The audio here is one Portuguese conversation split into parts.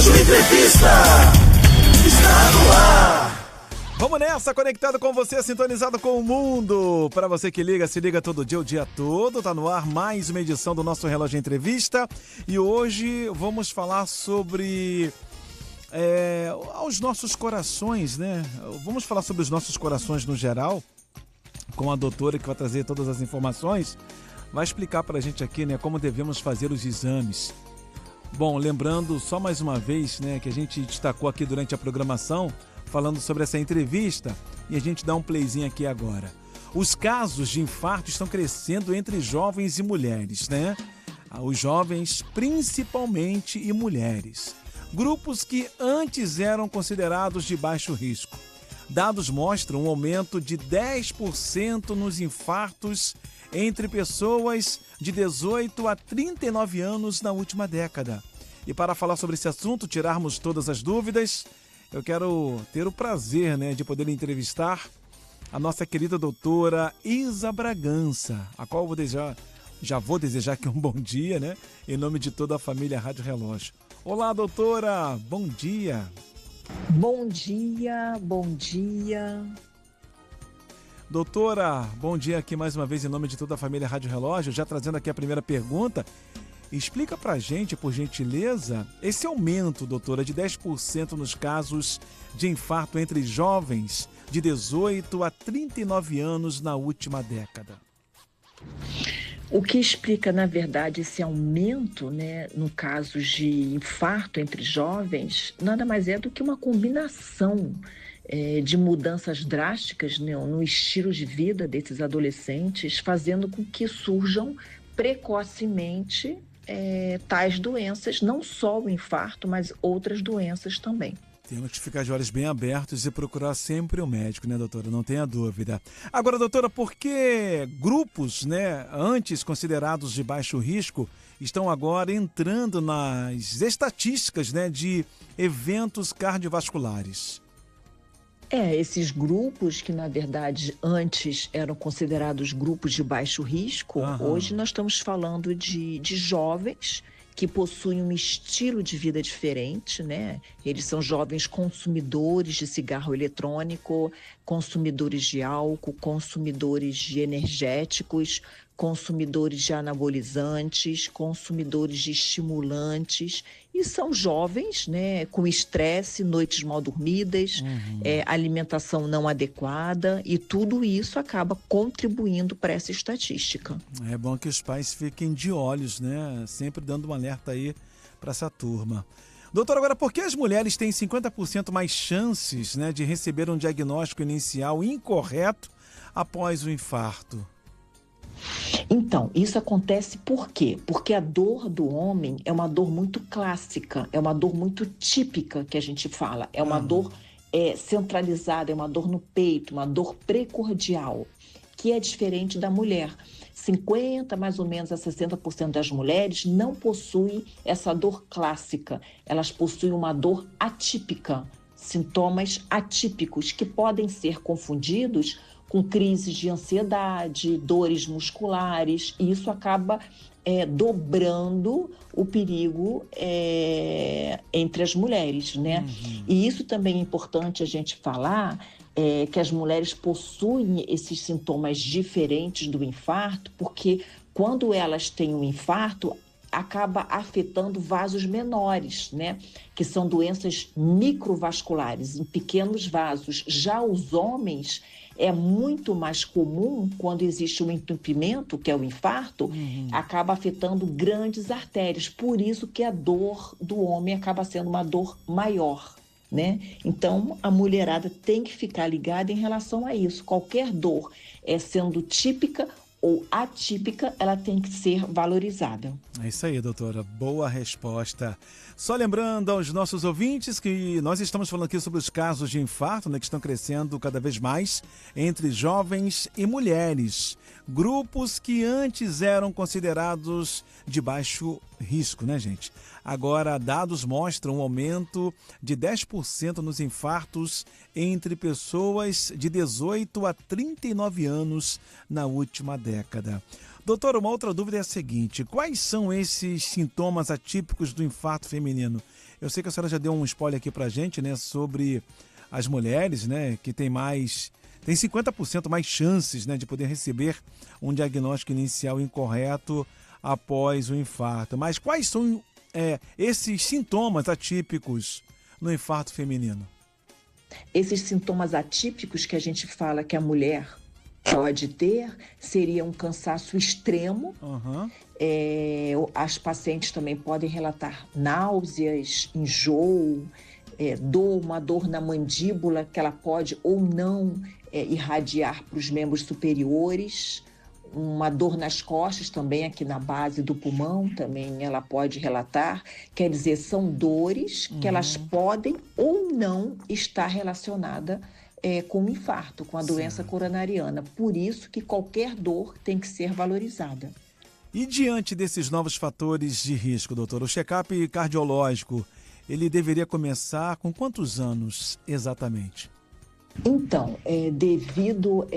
Rádio Entrevista está no ar. Vamos nessa, conectado com você, sintonizado com o mundo. Para você que liga, se liga todo dia, o dia todo. Tá no ar mais uma edição do nosso Relógio Entrevista. E hoje vamos falar sobre aos nossos corações, né? Vamos falar sobre os nossos corações no geral, com a doutora que vai trazer todas as informações. Vai explicar para a gente aqui, né, como devemos fazer os exames. Bom, lembrando só mais uma vez, né, que a gente destacou aqui durante a programação, falando sobre essa entrevista, e a gente dá um playzinho aqui agora. Os casos de infarto estão crescendo entre jovens e mulheres, né? Os jovens, principalmente, e mulheres. Grupos que antes eram considerados de baixo risco. Dados mostram um aumento de 10% nos infartos entre pessoas de 18 a 39 anos na última década. E para falar sobre esse assunto, tirarmos todas as dúvidas, eu quero ter o prazer, né, de poder entrevistar a nossa querida doutora Isa Bragança, a qual já vou desejar aqui um bom dia, né, em nome de toda a família Rádio Relógio. Olá, doutora, bom dia. Bom dia, bom dia. Doutora, bom dia aqui mais uma vez em nome de toda a família Rádio Relógio, já trazendo aqui a primeira pergunta. Explica pra gente, por gentileza, esse aumento, doutora, de 10% nos casos de infarto entre jovens de 18 a 39 anos na última década. O que explica, na verdade, esse aumento, né, no caso de infarto entre jovens, nada mais é do que uma combinação de mudanças drásticas, né, no estilo de vida desses adolescentes, fazendo com que surjam precocemente tais doenças, não só o infarto, mas outras doenças também. Temos que ficar de olhos bem abertos e procurar sempre o médico, né, doutora? Não tenha dúvida. Agora, doutora, por que grupos, né, antes considerados de baixo risco, estão agora entrando nas estatísticas, né, de eventos cardiovasculares? Esses grupos que, na verdade, antes eram considerados grupos de baixo risco, hoje nós estamos falando de jovens que possuem um estilo de vida diferente, né? Eles são jovens consumidores de cigarro eletrônico, consumidores de álcool, consumidores de energéticos, consumidores de anabolizantes, consumidores de estimulantes, e são jovens, né, com estresse, noites mal dormidas, alimentação não adequada, e tudo isso acaba contribuindo para essa estatística. É bom que os pais fiquem de olhos, né, sempre dando um alerta aí para essa turma. Doutor, agora, por que as mulheres têm 50% mais chances, né, de receber um diagnóstico inicial incorreto após o infarto? Então, isso acontece por quê? Porque a dor do homem é uma dor muito clássica, é uma dor muito típica que a gente fala, é uma dor centralizada, é uma dor no peito, uma dor precordial, que é diferente da mulher. 50% mais ou menos a 60% das mulheres não possuem essa dor clássica, elas possuem uma dor atípica, sintomas atípicos que podem ser confundidos com crises de ansiedade, dores musculares, e isso acaba dobrando o perigo entre as mulheres, né? E isso também é importante a gente falar, que as mulheres possuem esses sintomas diferentes do infarto, porque quando elas têm um infarto, acaba afetando vasos menores, né? Que são doenças microvasculares, em pequenos vasos. Já os homens, é muito mais comum, quando existe um entupimento, que é o infarto, acaba afetando grandes artérias. Por isso que a dor do homem acaba sendo uma dor maior, né? Então, a mulherada tem que ficar ligada em relação a isso. Qualquer dor, sendo típica ou atípica, ela tem que ser valorizada. É isso aí, doutora. Boa resposta. Só lembrando aos nossos ouvintes que nós estamos falando aqui sobre os casos de infarto, né, que estão crescendo cada vez mais entre jovens e mulheres. Grupos que antes eram considerados de baixo risco, né, gente? Agora, dados mostram um aumento de 10% nos infartos entre pessoas de 18 a 39 anos na última década. Doutor, uma outra dúvida é a seguinte: quais são esses sintomas atípicos do infarto feminino? Eu sei que a senhora já deu um spoiler aqui pra gente, né, sobre as mulheres, né, que tem 50% mais chances, né, de poder receber um diagnóstico inicial incorreto após o infarto. Mas quais são esses sintomas atípicos no infarto feminino? Esses sintomas atípicos que a gente fala que a mulher pode ter seria um cansaço extremo. Uhum. As pacientes também podem relatar náuseas, enjoo, uma dor na mandíbula que ela pode ou não irradiar para os membros superiores. Uma dor nas costas também, aqui na base do pulmão, também ela pode relatar. Quer dizer, são dores que elas podem ou não estar relacionadas com o infarto, com a doença coronariana. Por isso que qualquer dor tem que ser valorizada. E diante desses novos fatores de risco, doutor, o check-up cardiológico, ele deveria começar com quantos anos exatamente? Então, devido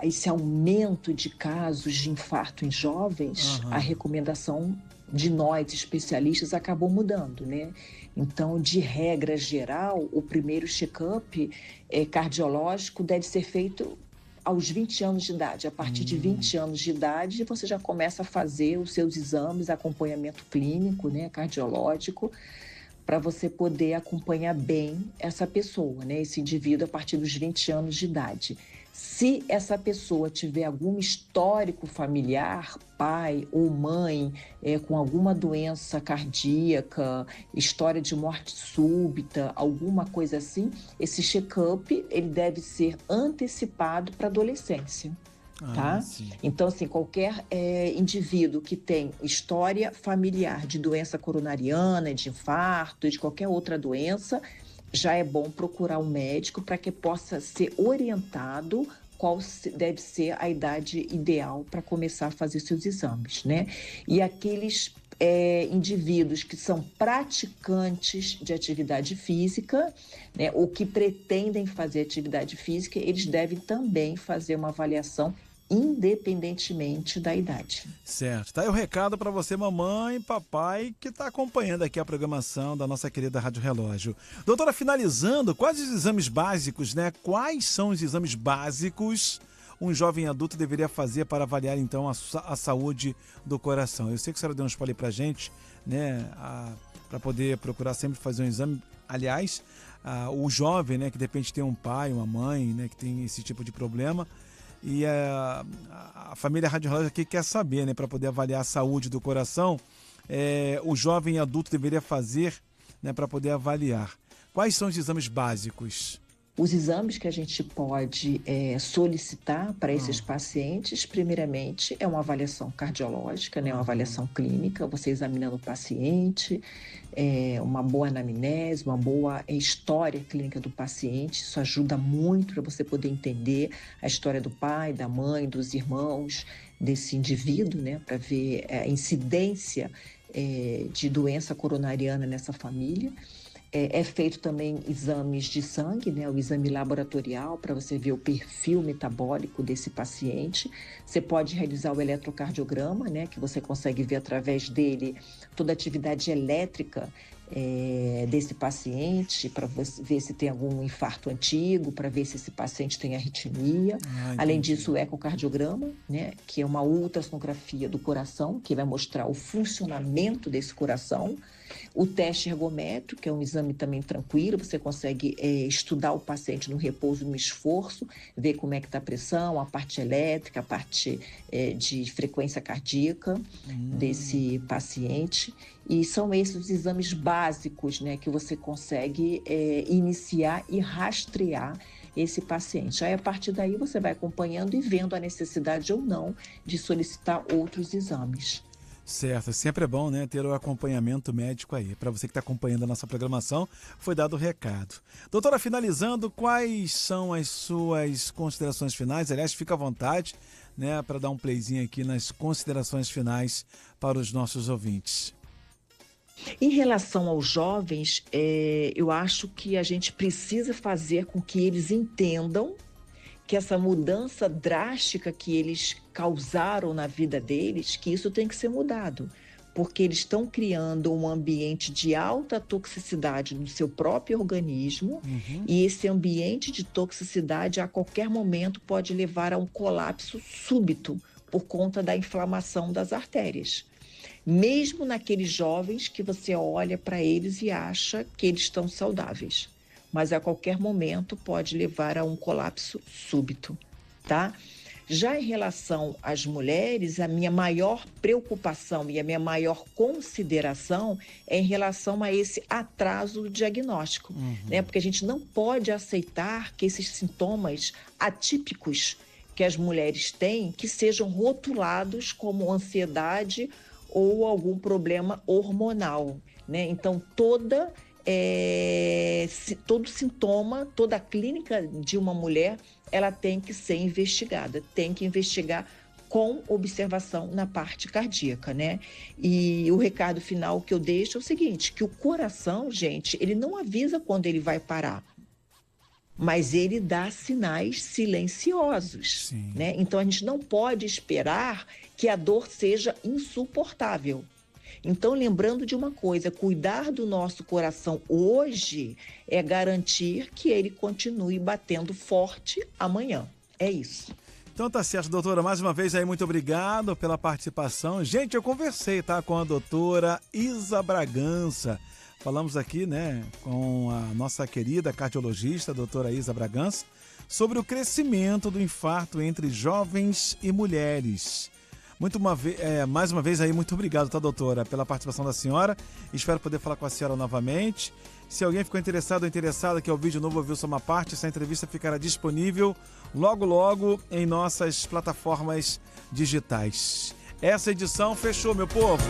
a esse aumento de casos de infarto em jovens, a recomendação de nós, especialistas, acabou mudando, né? Então, de regra geral, o primeiro check-up cardiológico deve ser feito aos 20 anos de idade. A partir de 20 anos de idade, você já começa a fazer os seus exames, acompanhamento clínico, né, cardiológico, para você poder acompanhar bem essa pessoa, né, esse indivíduo a partir dos 20 anos de idade. Se essa pessoa tiver algum histórico familiar, pai ou mãe, com alguma doença cardíaca, história de morte súbita, alguma coisa assim, esse check-up ele deve ser antecipado para a adolescência. Tá? Então, assim, qualquer indivíduo que tem história familiar de doença coronariana, de infarto, de qualquer outra doença, já é bom procurar um médico para que possa ser orientado qual deve ser a idade ideal para começar a fazer seus exames, né? E aqueles indivíduos que são praticantes de atividade física, né, ou que pretendem fazer atividade física, eles devem também fazer uma avaliação independentemente da idade. Certo. Tá aí o recado para você, mamãe e papai, que está acompanhando aqui a programação da nossa querida Rádio Relógio. Doutora, finalizando, quais os exames básicos, né? Quais são os exames básicos um jovem adulto deveria fazer para avaliar, então, a saúde do coração? Eu sei que a senhora deu um spoiler pra gente, né? Para poder procurar sempre fazer um exame. Aliás, o jovem, né, que de repente tem um pai, uma mãe, né, que tem esse tipo de problema, e a família Rádio Relógio aqui quer saber, né, para poder avaliar a saúde do coração, o jovem adulto deveria fazer, né, para poder avaliar. Quais são os exames básicos? Os exames que a gente pode solicitar para esses pacientes, primeiramente, é uma avaliação cardiológica, né, uma avaliação clínica, você examinando o paciente, uma boa anamnese, uma boa história clínica do paciente. Isso ajuda muito para você poder entender a história do pai, da mãe, dos irmãos desse indivíduo, né, para ver a incidência de doença coronariana nessa família. É feito também exames de sangue, né, o exame laboratorial, para você ver o perfil metabólico desse paciente. Você pode realizar o eletrocardiograma, né, que você consegue ver através dele toda a atividade elétrica desse paciente, para ver se tem algum infarto antigo, para ver se esse paciente tem arritmia. Além disso, o ecocardiograma, né, que é uma ultrassonografia do coração, que vai mostrar o funcionamento desse coração. O teste ergométrico, que é um exame também tranquilo, você consegue estudar o paciente no repouso, no esforço, ver como é que está a pressão, a parte elétrica, a parte de frequência cardíaca desse paciente. E são esses os exames básicos, né, que você consegue iniciar e rastrear esse paciente. Aí, a partir daí, você vai acompanhando e vendo a necessidade ou não de solicitar outros exames. Certo, sempre é bom, né, ter o acompanhamento médico aí. Para você que está acompanhando a nossa programação, foi dado o recado. Doutora, finalizando, quais são as suas considerações finais? Aliás, fica à vontade, né, para dar um playzinho aqui nas considerações finais para os nossos ouvintes. Em relação aos jovens, eu acho que a gente precisa fazer com que eles entendam que essa mudança drástica que eles causaram na vida deles, que isso tem que ser mudado, porque eles estão criando um ambiente de alta toxicidade no seu próprio organismo, e esse ambiente de toxicidade a qualquer momento pode levar a um colapso súbito por conta da inflamação das artérias. Mesmo naqueles jovens que você olha para eles e acha que eles estão saudáveis, mas a qualquer momento pode levar a um colapso súbito, tá? Já em relação às mulheres, a minha maior preocupação e a minha maior consideração é em relação a esse atraso do diagnóstico, né? Porque a gente não pode aceitar que esses sintomas atípicos que as mulheres têm, que sejam rotulados como ansiedade ou algum problema hormonal, né? Então, todo sintoma, toda clínica de uma mulher, ela tem que ser investigada, tem que investigar com observação na parte cardíaca, né? E o recado final que eu deixo é o seguinte, que o coração, gente, ele não avisa quando ele vai parar, mas ele dá sinais silenciosos, né? Então, a gente não pode esperar que a dor seja insuportável. Então, lembrando de uma coisa, cuidar do nosso coração hoje é garantir que ele continue batendo forte amanhã. É isso. Então tá certo, doutora. Mais uma vez aí, muito obrigado pela participação. Gente, eu conversei, tá, com a doutora Isa Bragança. Falamos aqui, né, com a nossa querida cardiologista, a doutora Isa Bragança, sobre o crescimento do infarto entre jovens e mulheres. Mais uma vez aí, muito obrigado, tá, doutora, pela participação da senhora. Espero poder falar com a senhora novamente. Se alguém ficou interessado ou interessada que é o vídeo novo ouviu só uma parte, essa entrevista ficará disponível logo em nossas plataformas digitais. Essa edição fechou, meu povo.